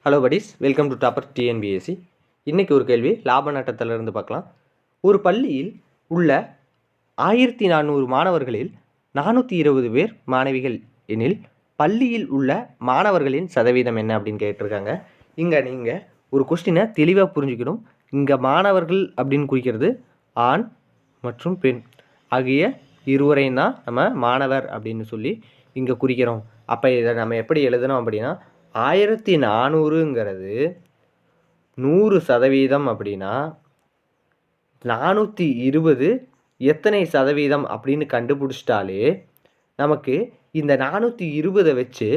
Hello buddies, welcome to topper TNPSC. இன்றைக்கி ஒரு கேள்வி லாப நட்டத்திலிருந்து பார்க்கலாம். ஒரு பள்ளியில் உள்ள 1400 மாணவர்களில் 420 பேர் மாணவிகள் எனில் பள்ளியில் உள்ள மாணவர்களின் சதவீதம் என்ன அப்படின்னு கேட்டிருக்காங்க. இங்கே நீங்கள் ஒரு கொஸ்டினை தெளிவாக புரிஞ்சுக்கணும். இங்கே மாணவர்கள் அப்படின்னு குறிக்கிறது ஆண் மற்றும் பெண் ஆகிய இருவரையும் தான் நம்ம மாணவர் அப்படின்னு சொல்லி இங்கே குறிக்கிறோம். அப்போ இதை நம்ம எப்படி எழுதணும் அப்படின்னா 1400ங்கிறது 100% அப்படின்னா 420 எத்தனை சதவீதம் அப்படின்னு கண்டுபிடிச்சிட்டாலே நமக்கு இந்த 420 வச்சு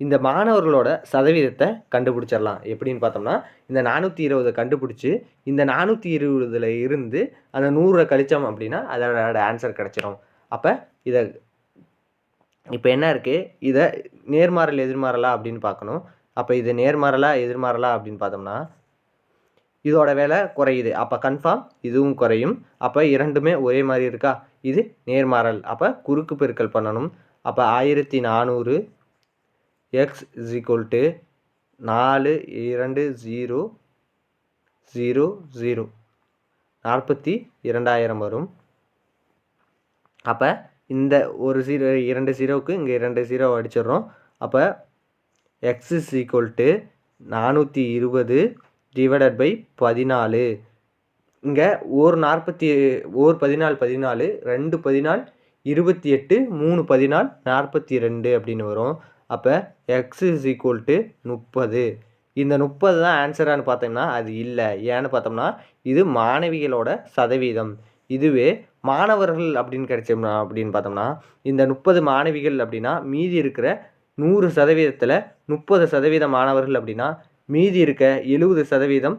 இந்த மாணவர்களோட சதவீதத்தை கண்டுபிடிச்சிடலாம். எப்படின்னு பார்த்தோம்னா இந்த 420 கண்டுபிடிச்சி இந்த 420 இருந்து அந்த 100 கழிச்சோம் அப்படின்னா அதோட ஆன்சர் கிடச்சிரும். அப்போ இதை இப்போ என்ன இருக்குது, இதை நேர்மாறல் எதிர்மாறலா அப்படின்னு பார்க்கணும். அப்போ இது நேர்மாறலா எதிர்மாறலா அப்படின்னு பார்த்தோம்னா இதோட விலை குறையுது, அப்போ கன்ஃபார்ம் இதுவும் குறையும். அப்போ இரண்டுமே ஒரே மாதிரி இருக்கா, இது நேர்மாறல். அப்போ குறுக்கு பெருக்கல் பண்ணணும். அப்போ 1400 x = 4 2 0 0 0 42,000 வரும். அப்போ இந்த ஒரு 0 2 0க்கு இங்கே 2 0 அடிச்சிடுறோம். அப்போ x = 420 / 14. இங்கே ஒரு 14 14 2 14 28 3 14 42 அப்படின்னு வரும். அப்போ x = 30. இந்த 30 தான் ஆன்சரானு பார்த்தோம்னா அது இல்லை. ஏன்னு பார்த்தோம்னா இது மாணவிகளோட சதவீதம். இதுவே மாணவர்கள் அப்படின்னு கிடைச்சோம்னா அப்படின்னு பார்த்தோம்னா இந்த 30 மாணவிகள் அப்படின்னா மீதி இருக்கிற 100%, 30% மாணவர்கள் அப்படின்னா மீதி இருக்க 70%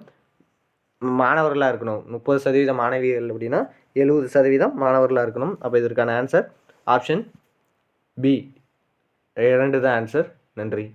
மாணவர்களாக இருக்கணும். 30% மாணவிகள் அப்படின்னா 70% மாணவர்களாக இருக்கணும். அப்போ இதற்கான ஆன்சர் ஆப்ஷன் பி 2 தான் ஆன்சர். நன்றி.